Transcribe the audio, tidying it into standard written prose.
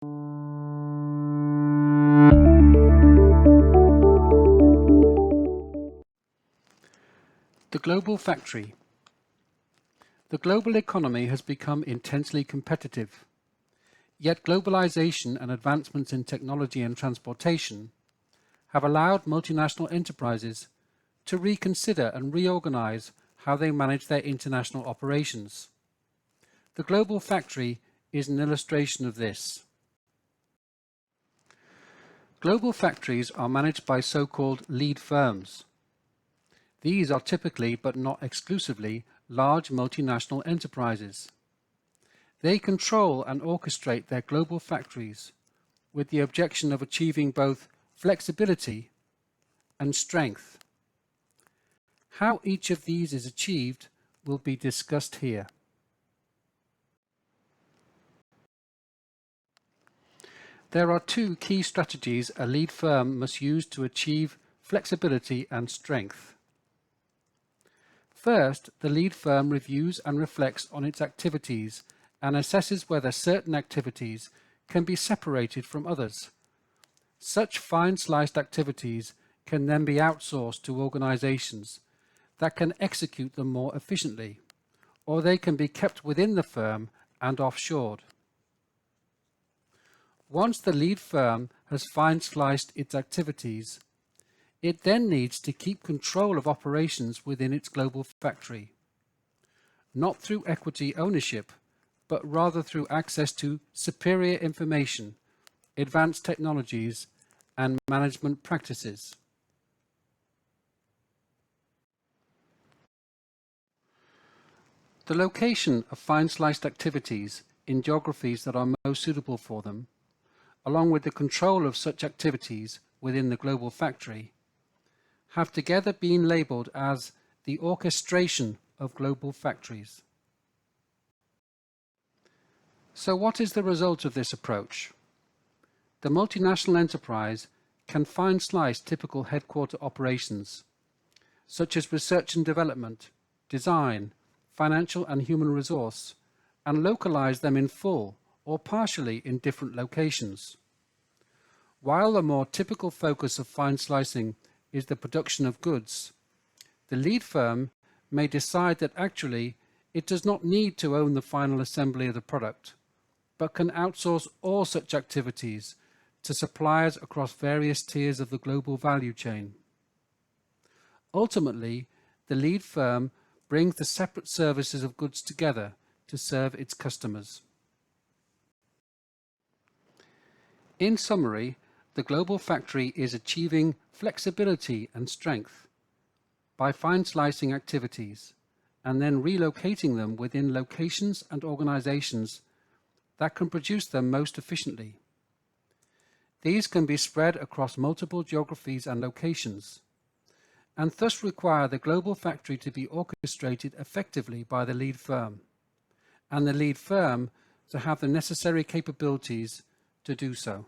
The global factory. The global economy has become intensely competitive, yet globalization and advancements in technology and transportation have allowed multinational enterprises to reconsider and reorganize how they manage their international operations. The global factory is an illustration of this. Global factories are managed by so-called lead firms. These are typically, but not exclusively, large multinational enterprises. They control and orchestrate their global factories with the objective of achieving both flexibility and strength. How each of these is achieved will be discussed here. There are two key strategies a lead firm must use to achieve flexibility and strength. First, the lead firm reviews and reflects on its activities and assesses whether certain activities can be separated from others. Such fine-sliced activities can then be outsourced to organizations that can execute them more efficiently, or they can be kept within the firm and offshored. Once the lead firm has fine-sliced its activities, it then needs to keep control of operations within its global factory, not through equity ownership, but rather through access to superior information, advanced technologies, and management practices. The location of fine-sliced activities in geographies that are most suitable for them, along with the control of such activities within the global factory, have together been labeled as the orchestration of global factories. So what is the result of this approach? The multinational enterprise can fine-slice typical headquarter operations, such as research and development, design, financial and human resource, and localize them in full or partially in different locations. While the more typical focus of fine-slicing is the production of goods, the lead firm may decide that actually it does not need to own the final assembly of the product, but can outsource all such activities to suppliers across various tiers of the global value chain. Ultimately, the lead firm brings the separate services of goods together to serve its customers. In summary, the global factory is achieving flexibility and strength by fine-slicing activities and then relocating them within locations and organizations that can produce them most efficiently. These can be spread across multiple geographies and locations, and thus require the global factory to be orchestrated effectively by the lead firm, and the lead firm to have the necessary capabilities to do so.